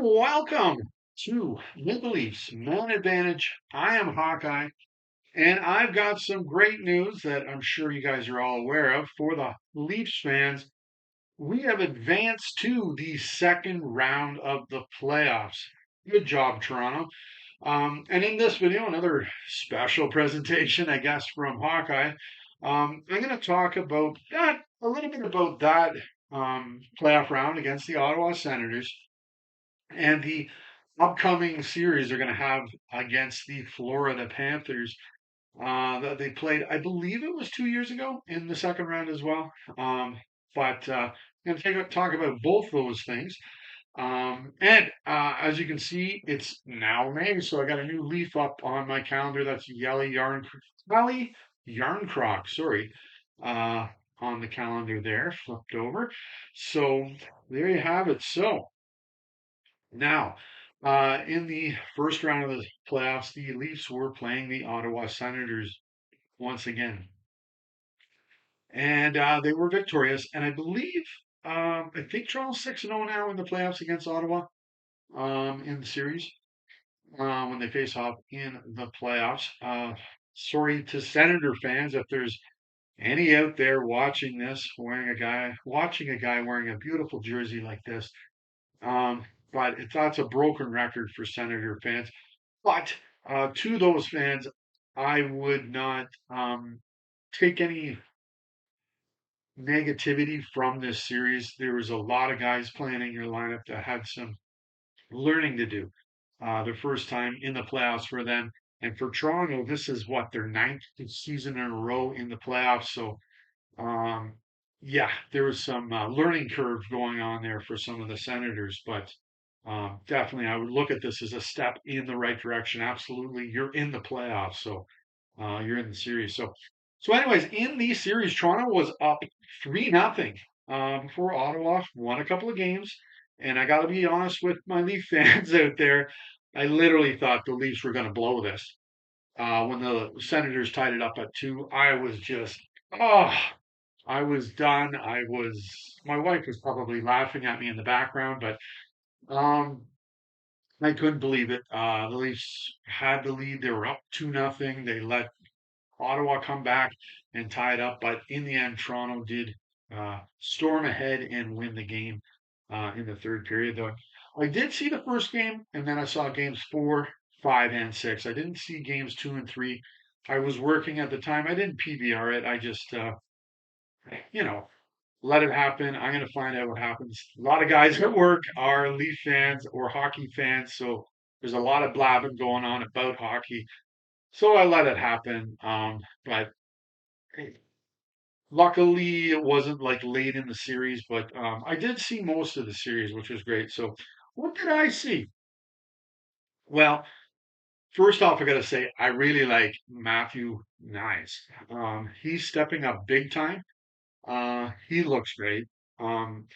Welcome to Maple Leafs Man Advantage. I am Hawkeye, and I've got some great news that I'm sure you guys are all aware of for the Leafs fans. We have advanced to the second round of the playoffs. Good job, Toronto. And in this video, another special presentation, I guess, from Hawkeye. I'm going to talk about that, a little bit about that playoff round against the Ottawa Senators and the upcoming series they're going to have against the Florida Panthers that they played, I believe it was 2 years ago in the second round as well. But I'm going to talk about both those things. And as you can see, it's now May, so I got a new leaf up on my calendar. That's Yelly Yarncroc, sorry, uh, on the calendar there, flipped over. So there you have it. So now, in the first round of the playoffs, the Leafs were playing the Ottawa Senators once again, and they were victorious. And I believe, I think Toronto's 6-0 now in the playoffs against Ottawa in the series when they face off in the playoffs. Sorry to Senator fans if there's any out there watching this, watching a guy wearing a beautiful jersey like this. Um, but that's a broken record for Senator fans. But to those fans, I would not take any negativity from this series. There was a lot of guys playing in your lineup that had some learning to do. The first time in the playoffs for them. And for Toronto, this is what their ninth season in a row in the playoffs. So, um, yeah, there was some learning curve going on there for some of the Senators, but definitely I would look at this as a step in the right direction. Absolutely, you're in the playoffs, so you're in the series. So anyways, in the series, Toronto was up 3-0 before Ottawa won a couple of games, and I got to be honest with my Leaf fans out there, I literally thought the Leafs were going to blow this. When the Senators tied it up at two, I was just oh. I was done. My wife was probably laughing at me in the background, but um, I couldn't believe it. The Leafs had the lead. They were up 2-0. They let Ottawa come back and tie it up, but in the end, Toronto did storm ahead and win the game in the third period. Though I did see the first game, and then I saw games 4, 5, and 6. I didn't see games 2 and 3. I was working at the time. I didn't PBR it. I just, you know, let it happen. I'm going to find out what happens. A lot of guys at work are Leaf fans or hockey fans, so there's a lot of blabbing going on about hockey. So I let it happen. But hey, luckily, it wasn't like late in the series, but I did see most of the series, which was great. So what did I see? Well, first off, I got to say, I really like Matthew Nice. He's stepping up big time. He looks great. Um,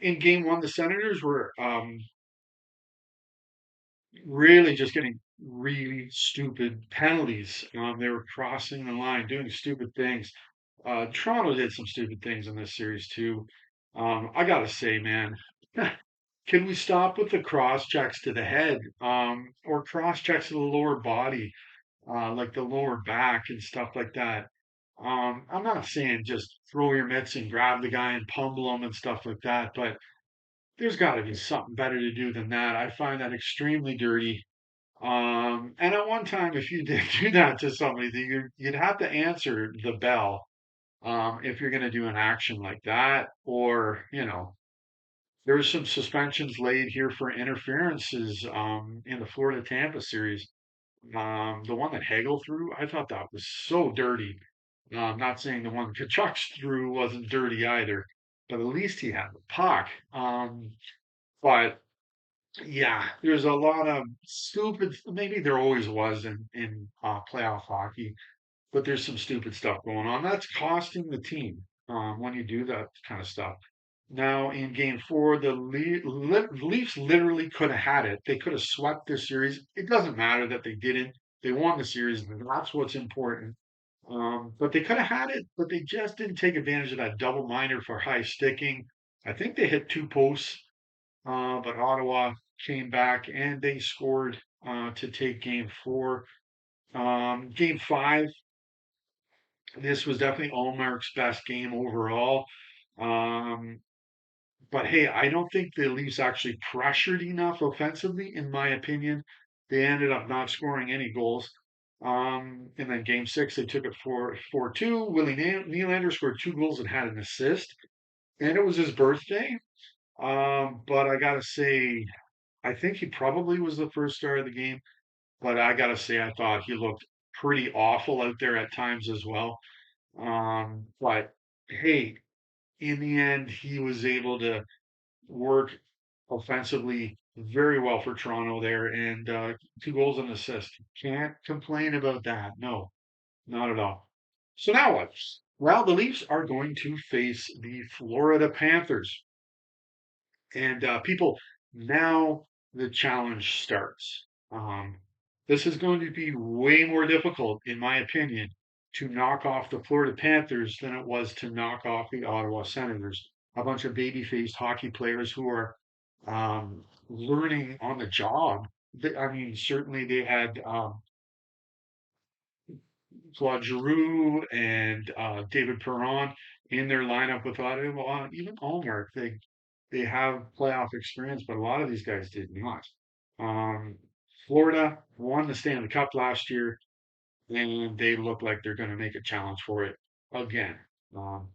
in game one, the Senators were really just getting really stupid penalties. They were crossing the line, doing stupid things. Toronto did some stupid things in this series too. I gotta say, man, can we stop with the cross checks to the head, or cross checks to the lower body, like the lower back and stuff like that? I'm not saying just throw your mitts and grab the guy and pummel him and stuff like that, but there's got to be something better to do than that. I find that extremely dirty. And at one time, if you did do that to somebody, you'd have to answer the bell if you're going to do an action like that. Or, there's some suspensions laid here for interferences in the Florida Tampa series. The one that Hagel threw, I thought that was so dirty. I'm not saying the one Kachuk threw wasn't dirty either, but at least he had the puck. But yeah, there's a lot of stupid. Maybe there always was in playoff hockey, but there's some stupid stuff going on. That's costing the team when you do that kind of stuff. Now in Game Four, the Leafs literally could have had it. They could have swept this series. It doesn't matter that they didn't. They won the series, and that's what's important. But they could have had it, but they just didn't take advantage of that double minor for high sticking. I think they hit two posts but Ottawa came back and they scored to take game four. Game five, this was definitely Allmark's best game overall. Um, but hey, I don't think the Leafs actually pressured enough offensively, in my opinion. They ended up not scoring any goals. And then game six, they took it 4-2. Willie Nylander scored 2 goals and had an assist. And it was his birthday. But I gotta say, I think he probably was the first star of the game. But I gotta say, I thought he looked pretty awful out there at times as well. But hey, in the end, he was able to work offensively very well for Toronto there, and 2 goals and assist. Can't complain about that. No, not at all. So now what? Well, the Leafs are going to face the Florida Panthers. And people, now the challenge starts. This is going to be way more difficult, in my opinion, to knock off the Florida Panthers than it was to knock off the Ottawa Senators. A bunch of baby-faced hockey players who are learning on the job. I mean, certainly they had Claude Giroux and David Perron in their lineup with Ottawa. Even Allmark, they have playoff experience, but a lot of these guys did not. Um, Florida won the Stanley Cup last year, and they look like they're going to make a challenge for it again. Um,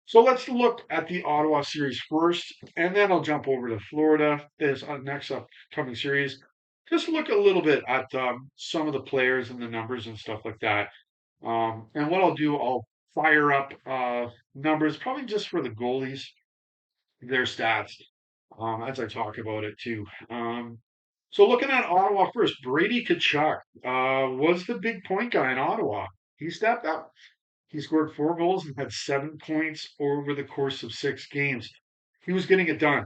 so let's look at the Ottawa series first, and then I'll jump over to Florida as our next upcoming series. Just look a little bit at some of the players and the numbers and stuff like that. And what I'll do, I'll fire up numbers, probably just for the goalies, their stats, as I talk about it too. So looking at Ottawa first, Brady Tkachuk was the big point guy in Ottawa. He stepped up. He scored 4 goals and had 7 points over the course of 6 games. He was getting it done.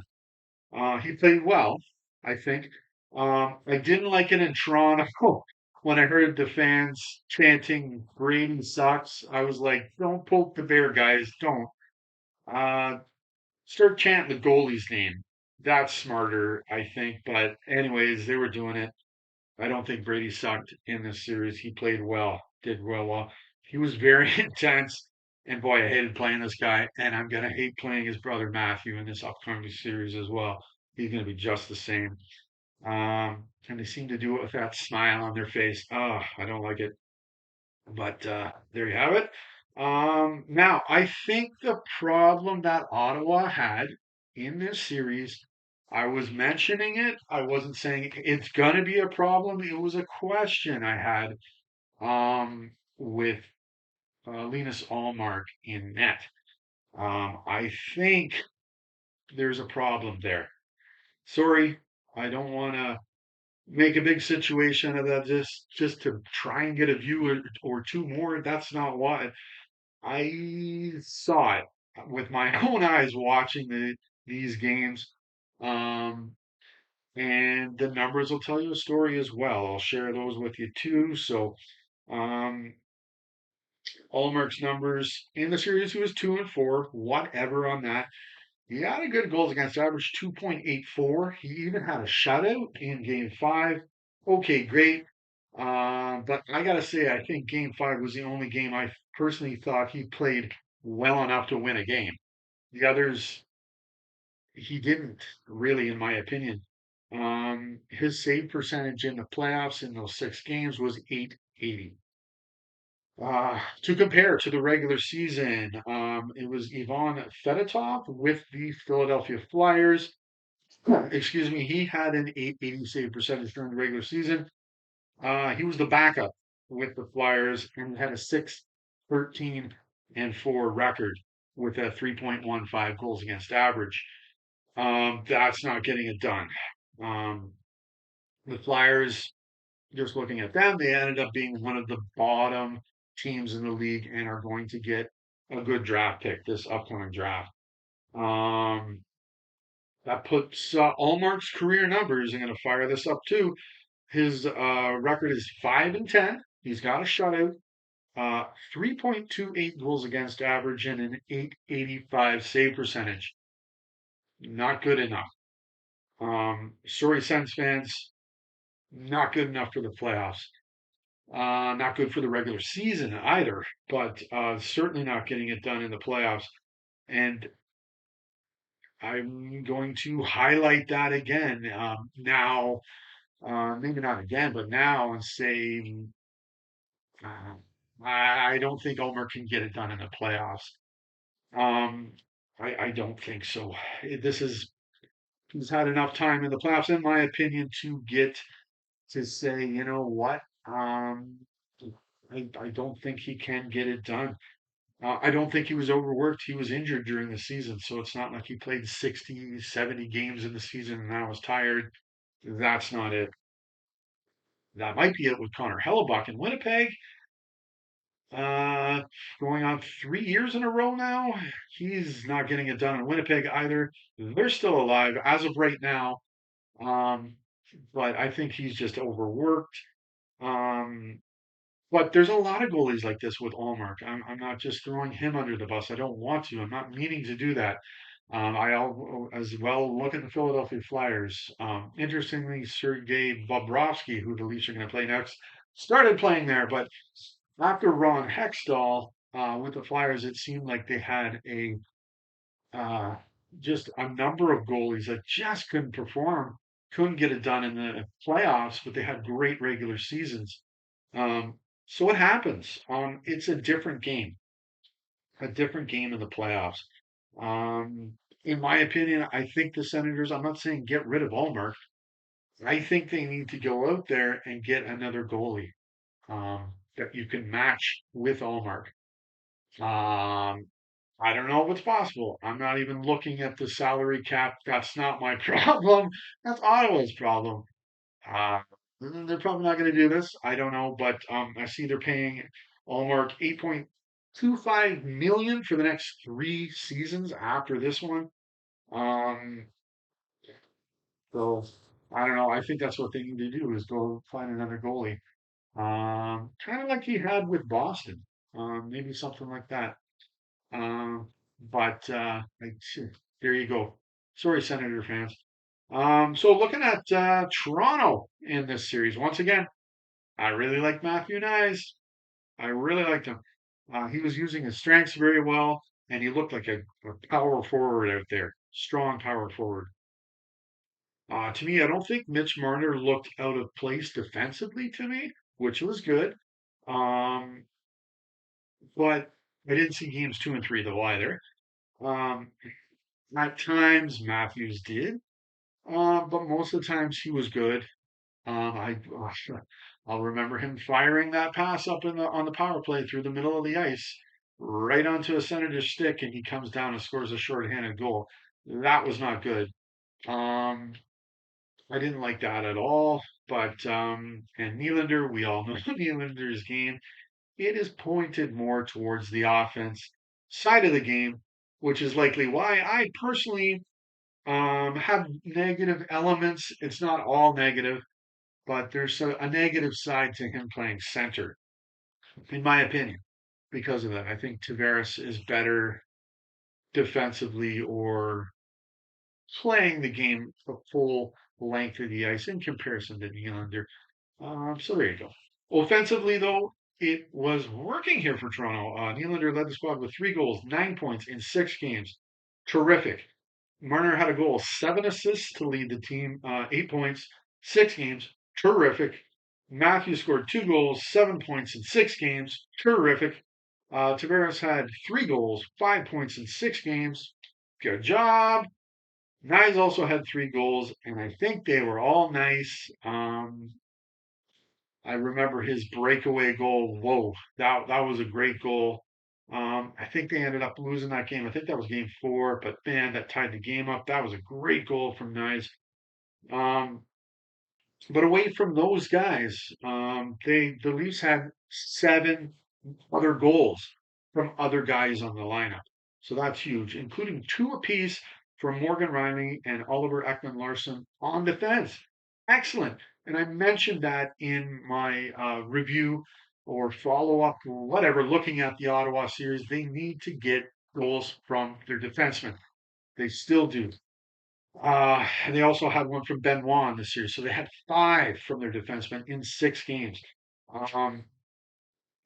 He played well, I think. I didn't like it in Toronto when I heard the fans chanting "Brady sucks." I was like, "Don't poke the bear, guys! Don't." Uh, Start chanting the goalie's name. That's smarter, I think. But anyways, they were doing it. I don't think Brady sucked in this series. He played well, did real well. He was very intense. And boy, I hated playing this guy. And I'm going to hate playing his brother Matthew in this upcoming series as well. He's going to be just the same. And they seem to do it with that smile on their face. Oh, I don't like it. But there you have it. Now, I think the problem that Ottawa had in this series, I was mentioning it. I wasn't saying it's going to be a problem. It was a question I had with Linus Allmark in net. I think there's a problem there. Sorry, I don't want to make a big situation of that just to try and get a view or two more. That's not what I saw it with my own eyes watching these games. Um, and the numbers will tell you a story as well. I'll share those with you too. So, um, Allmark's numbers in the series, he was 2-4, whatever on that. He had a good goals against average, 2.84. He even had a shutout in game five. Okay, great. But I gotta say, I think game five was the only game I personally thought he played well enough to win a game. The others, he didn't really, in my opinion. His save percentage in the playoffs in those 6 games was 880. To compare to the regular season, it was Ivan Fedotov with the Philadelphia Flyers. Excuse me, he had an 880 save percentage during the regular season. He was the backup with the Flyers and had a 6-13-4 record with a 3.15 goals against average. That's not getting it done. Um, the Flyers, just looking at them, they ended up being one of the bottom teams in the league and are going to get a good draft pick this upcoming draft. Um, that puts Allmark's career numbers. I'm going to fire this up too. His record is 5-10. He's got a shutout, 3.28 goals against average, and an 885 save percentage. Not good enough. Sorry, Sens fans, not good enough for the playoffs. Not good for the regular season either, but certainly not getting it done in the playoffs. And I'm going to highlight that again now, maybe not again, but now and say uh, I don't think Omer can get it done in the playoffs. Um, I don't think so. This is he's had enough time in the playoffs, in my opinion, to get to say, you know what? I don't think he can get it done. I don't think he was overworked. He was injured during the season, so it's not like he played 60, 70 games in the season and now was tired. That's not it. That might be it with Connor Hellebuck in Winnipeg. Uh, Going on 3 years in a row now. He's not getting it done in Winnipeg either. They're still alive as of right now. Um, but I think he's just overworked. Um, But there's a lot of goalies like this with Allmark. I'm not just throwing him under the bus. I don't want to. I'm not meaning to do that. As well look at the Philadelphia Flyers. Interestingly, Sergei Bobrovsky, who the Leafs are going to play next, started playing there. But after Ron Hextall with the Flyers, it seemed like they had a uh, just a number of goalies that just couldn't perform, couldn't get it done in the playoffs, but they had great regular seasons. Um, so what happens? It's a different game in the playoffs. Um, in my opinion, I think the Senators, I'm not saying get rid of Ulmer. I think they need to go out there and get another goalie that you can match with Ulmer. Um, I don't know what's possible. I'm not even looking at the salary cap. That's not my problem. That's Ottawa's problem. Uh, they're probably not going to do this. I don't know, but I see they're paying Allmark 8.25 million for the next 3 seasons after this one. Um, so I don't know. I think that's what they need to do is go find another goalie. Kind of like he had with Boston. Maybe something like that. Um, but there you go. Sorry, Senator fans. So looking at Toronto in this series, once again, I really like Matthew Nyes. I really liked him. He was using his strengths very well, and he looked like a power forward out there, strong power forward. To me, I don't think Mitch Marner looked out of place defensively to me, which was good. Um, but I didn't see games 2 and 3 though either. Um, at times Matthews did, but most of the times he was good. I'll remember him firing that pass up in the on the power play through the middle of the ice, right onto a Senator's stick, and he comes down and scores a shorthanded goal. That was not good. Um, I didn't like that at all. But and Nylander, we all know Nylander's game. It is pointed more towards the offense side of the game, which is likely why I personally have negative elements. It's not all negative, but there's a negative side to him playing center, in my opinion, because of that. I think Tavares is better defensively or playing the game the full length of the ice in comparison to Nylander. So there you go. Offensively, though, it was working here for Toronto. Nylander led the squad with 3 goals, 9 points in 6 games. Terrific. Marner had a goal, 7 assists to lead the team, 8 points, 6 games. Terrific. Matthews scored 2 goals, 7 points in 6 games. Terrific. Tavares had 3 goals, 5 points in 6 games. Good job. Nyes also had 3 goals, and I think they were all nice. I remember his breakaway goal. Whoa, that was a great goal. I think they ended up losing that game. I think that was game 4, but man, that tied the game up. That was a great goal from Nyes. Um, but away from those guys, the Leafs had 7 other goals from other guys on the lineup. So that's huge, including 2 apiece from Morgan Riley and Oliver Ekman Larson on defense. Excellent. And I mentioned that in my review or follow up, whatever, looking at the Ottawa series. They need to get goals from their defensemen. They still do. And they also had one from Benoit in the series. So they had five from their defensemen in 6 games. Um,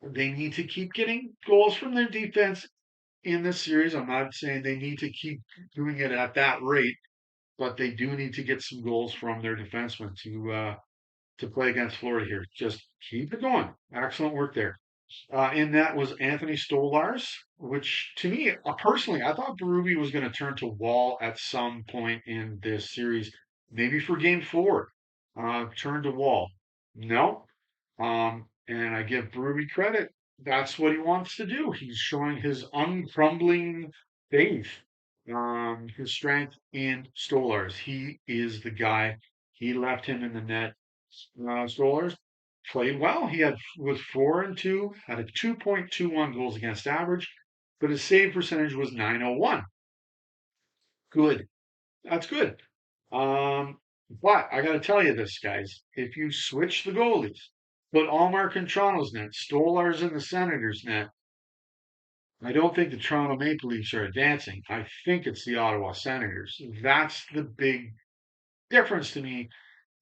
they need to keep getting goals from their defense in this series. I'm not saying they need to keep doing it at that rate, but they do need to get some goals from their defensemen to play against Florida here. Just keep it going. Excellent work there. In that was Anthony Stolarz, which to me, personally, I thought Berube was going to turn to Wall at some point in this series, maybe for game 4. Turn to Wall. No. And I give Berube credit. That's what he wants to do. He's showing his uncrumbling faith, his strength in Stolarz. He is the guy. He left him in the net. Stolarz played well. He was 4-2, had a 2.21 goals against average, but his save percentage was 901. Good. That's good. Um, but I got to tell you this, guys. If you switch the goalies, put Allmark in Toronto's net, Stolarz in the Senators' net, I don't think the Toronto Maple Leafs are advancing. I think it's the Ottawa Senators. That's the big difference to me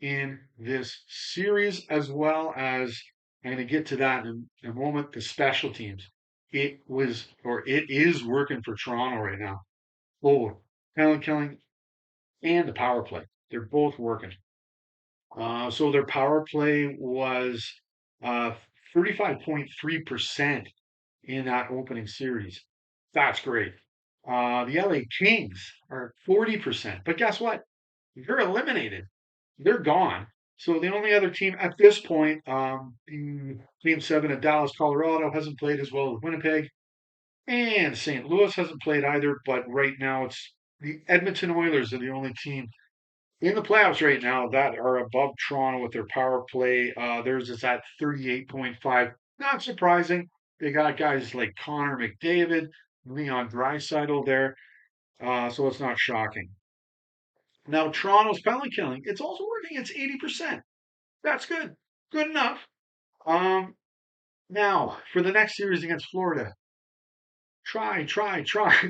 in this series, as well as I'm going to get to that in a moment. The special teams, it is working for Toronto right now. Both penalty killing and the power play, they're both working. So their power play was 35.3% in that opening series. That's great. The LA Kings are 40%, but guess what? They're eliminated. They're gone. So the only other team at this point, in Game 7 at Dallas, Colorado, hasn't played as well as Winnipeg, and St. Louis hasn't played either. But right now, it's the Edmonton Oilers are the only team in the playoffs right now that are above Toronto with their power play. Theirs is at 38.5. Not surprising. They got guys like Connor McDavid, Leon Draisaitl there, so it's not shocking. Now, Toronto's penalty killing, it's also working. It's 80%. That's good. Good enough. Um, Now, for the next series against Florida, try.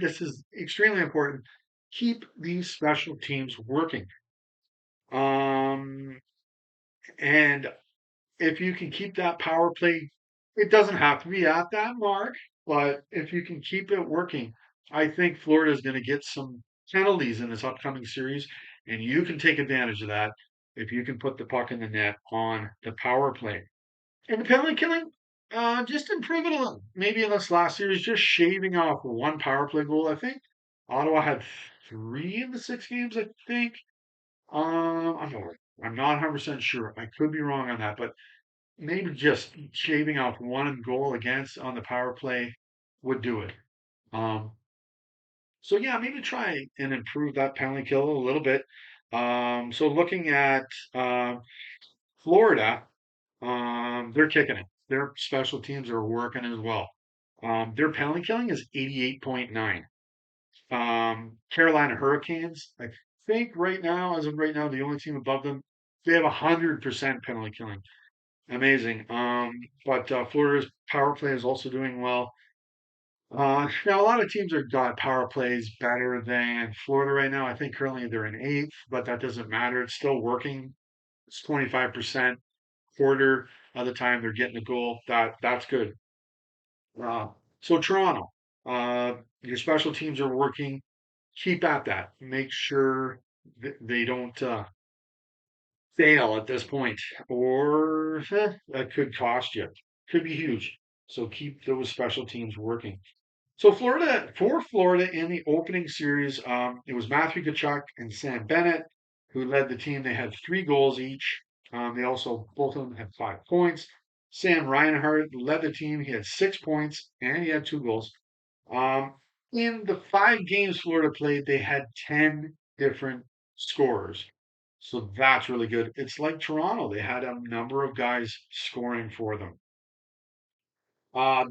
This is extremely important. Keep these special teams working. Um, and if you can keep that power play, it doesn't have to be at that mark, but if you can keep it working, I think Florida is going to get some penalties in this upcoming series, and you can take advantage of that if you can put the puck in the net on the power play. And the penalty killing, just improve it a little. Maybe in this last series, just shaving off one power play goal. I think Ottawa had 3 in the 6 games. I think. I'm not. I'm not 100% sure. I could be wrong on that, but maybe just shaving off one goal against on the power play would do it. Um, so yeah, maybe try and improve that penalty kill a little bit. So looking at Florida, they're kicking it. Their special teams are working as well. Their penalty killing is 88.9. Carolina Hurricanes, I think right now, as of right now, the only team above them, they have 100% penalty killing. Amazing. But Florida's power play is also doing well. Now, a lot of teams are got power plays better than Florida right now. I think currently they're in eighth, but that doesn't matter. It's still working. It's 25%. Quarter of the time they're getting a goal. That's good. Uh, so Toronto, your special teams are working. Keep at that. Make sure they don't fail at this point, or that could cost you. Could be huge. So keep those special teams working. So Florida in the opening series, it was Matthew Tkachuk and Sam Bennett who led the team. They had 3 goals each. They also both of them had 5 points. Sam Reinhart led the team. He had 6 points and he had 2 goals. Um, in the 5 games Florida played, they had 10 different scorers. So that's really good. It's like Toronto. They had a number of guys scoring for them.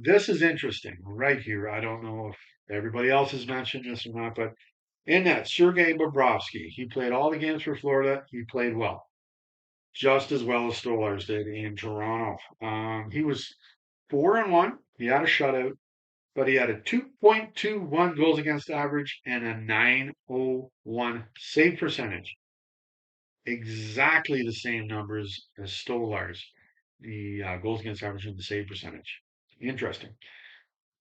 This is interesting right here. I don't know if everybody else has mentioned this or not, but in that, Sergei Bobrovsky, he played all the games for Florida. He played well, just as well as Stolarz did in Toronto. He was 4-1. He had a shutout. but he had a 2.21 goals against average and a 901 save percentage. Exactly the same numbers as Stolar's, the goals against average and the save percentage. Interesting.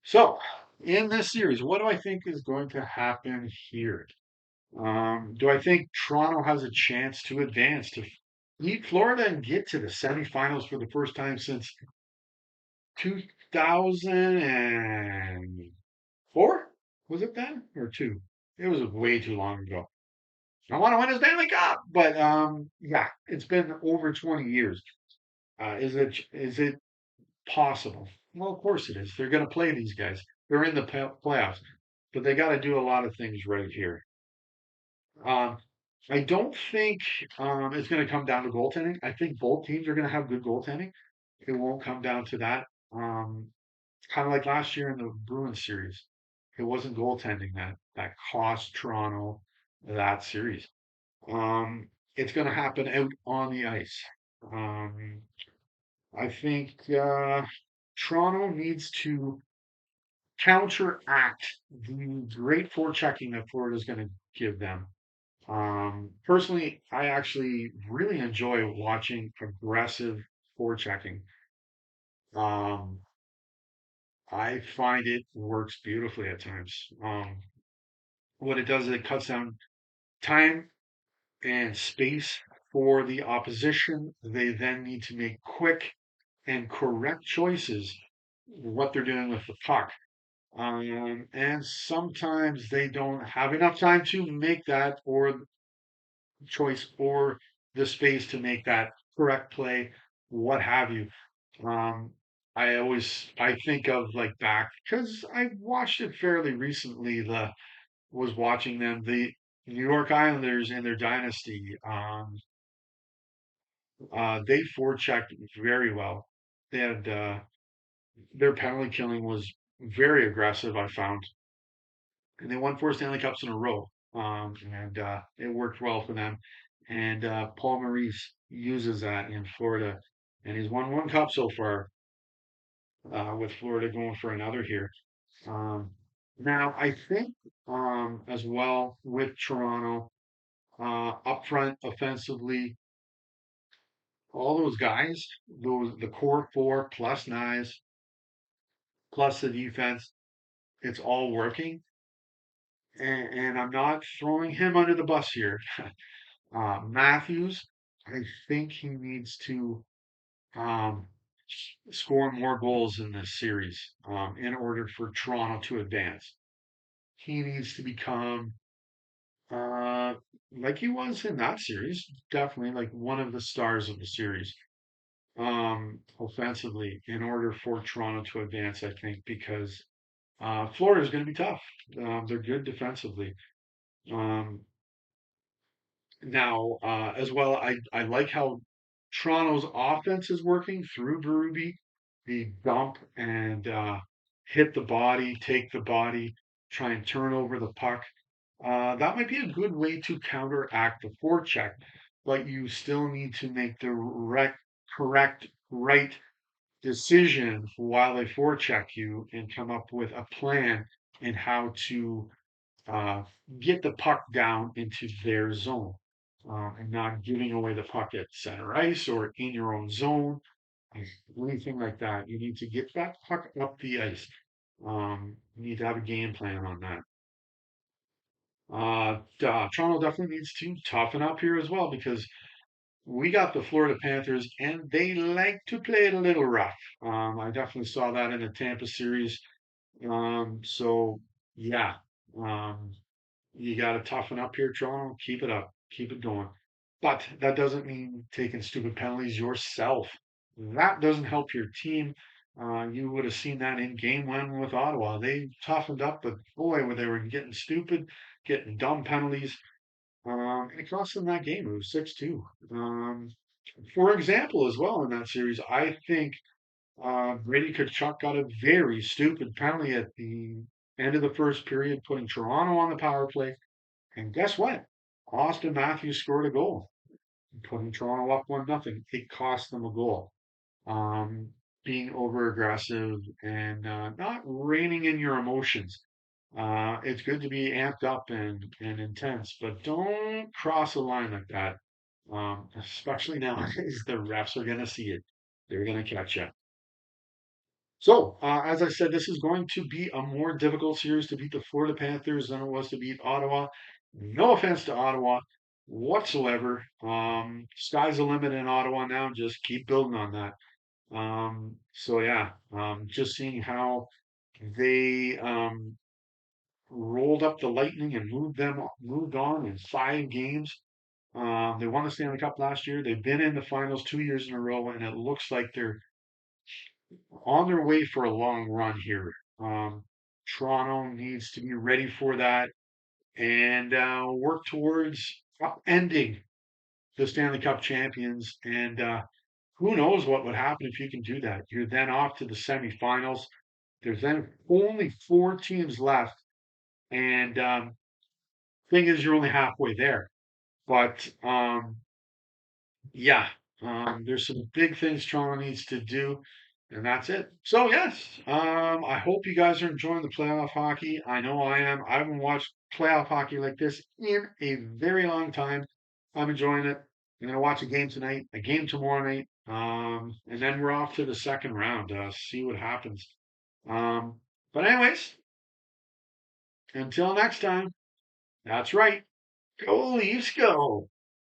So, in this series, what do I think is going to happen here? Do I think Toronto has a chance to advance to beat Florida and get to the semifinals for the first time since 2004? Was it then or two? It was way too long ago. I want to win a Stanley Cup, but yeah, it's been over 20 years. Is it possible? Well, of course it is. They're going to play these guys. They're in the playoffs, but they got to do a lot of things right here. Um, I don't think it's going to come down to goaltending. I think both teams are going to have good goaltending. It won't come down to that. Um, Kind of like last year in the Bruins series. It wasn't goaltending that cost Toronto that series. It's going to happen out on the ice. Um, I think Toronto needs to counteract the great forechecking that Florida is going to give them. Personally, I actually really enjoy watching aggressive forechecking. Um, I find it works beautifully at times. What it does is it cuts down time and space for the opposition. They then need to make quick and correct choices what they're doing with the puck. And sometimes they don't have enough time to make that or choice or the space to make that correct play, what have you. Um, I think of like back because I watched it fairly recently. The was watching them the New York Islanders in their dynasty. They forechecked very well. They had their penalty killing was very aggressive. I found, and they won four Stanley Cups in a row. And it worked well for them. And Paul Maurice uses that in Florida, and he's won one cup so far with Florida going for another here. Um, Now, I think as well with Toronto up front offensively, all those guys, those the core four plus Knies plus the defense, it's all working. And I'm not throwing him under the bus here. Matthews, I think he needs to um, score more goals in this series in order for Toronto to advance. He needs to become uh, like he was in that series, definitely like one of the stars of the series. Offensively, in order for Toronto to advance, I think because Florida is going to be tough. They're good defensively. Um, Now, as well, I like how Toronto's offense is working through Berube, the dump and hit the body, take the body, try and turn over the puck. That might be a good way to counteract the forecheck, but you still need to make the correct, right decision while they forecheck you and come up with a plan and how to uh, get the puck down into their zone and not giving away the puck at center ice or in your own zone, anything like that. You need to get that puck up the ice. You need to have a game plan on that. Toronto definitely needs to toughen up here as well because we got the Florida Panthers and they like to play it a little rough. I definitely saw that in the Tampa series. So yeah, um, you got to toughen up here, Toronto. Keep it up. Keep it going. But that doesn't mean taking stupid penalties yourself. That doesn't help your team. You would have seen that in game one with Ottawa. They toughened up, but boy, were they were getting stupid, getting dumb penalties. It cost them that game. It was 6-2. For example, as well in that series, I think Brady Tkachuk got a very stupid penalty at the end of the first period, putting Toronto on the power play. And guess what? Austin Matthews scored a goal, putting Toronto up 1-0. It cost them a goal. Um, being over aggressive and not reining in your emotions. It's good to be amped up and intense, but don't cross a line like that. Especially nowadays, the refs are going to see it. They're going to catch you. So, as I said, this is going to be a more difficult series to beat the Florida Panthers than it was to beat Ottawa. No offense to Ottawa whatsoever. Sky's the limit in Ottawa now. Just keep building on that. So yeah, just seeing how they rolled up the Lightning and moved on in 5 games. They won the Stanley Cup last year. They've been in the finals 2 years in a row, and it looks like they're on their way for a long run here. Toronto needs to be ready for that and work towards upending the Stanley Cup champions. And who knows what would happen if you can do that? You're then off to the semifinals. There's then only 4 teams left, and thing is, you're only halfway there. But yeah, there's some big things Toronto needs to do, and that's it. So yes, I hope you guys are enjoying the playoff hockey. I know I am. I haven't watched playoff hockey like this in a very long time. I'm enjoying it. I'm gonna watch a game tonight, a game tomorrow night, and then we're off to the second round. See what happens. Um, but anyways, until next time. That's right. Go Leafs, go!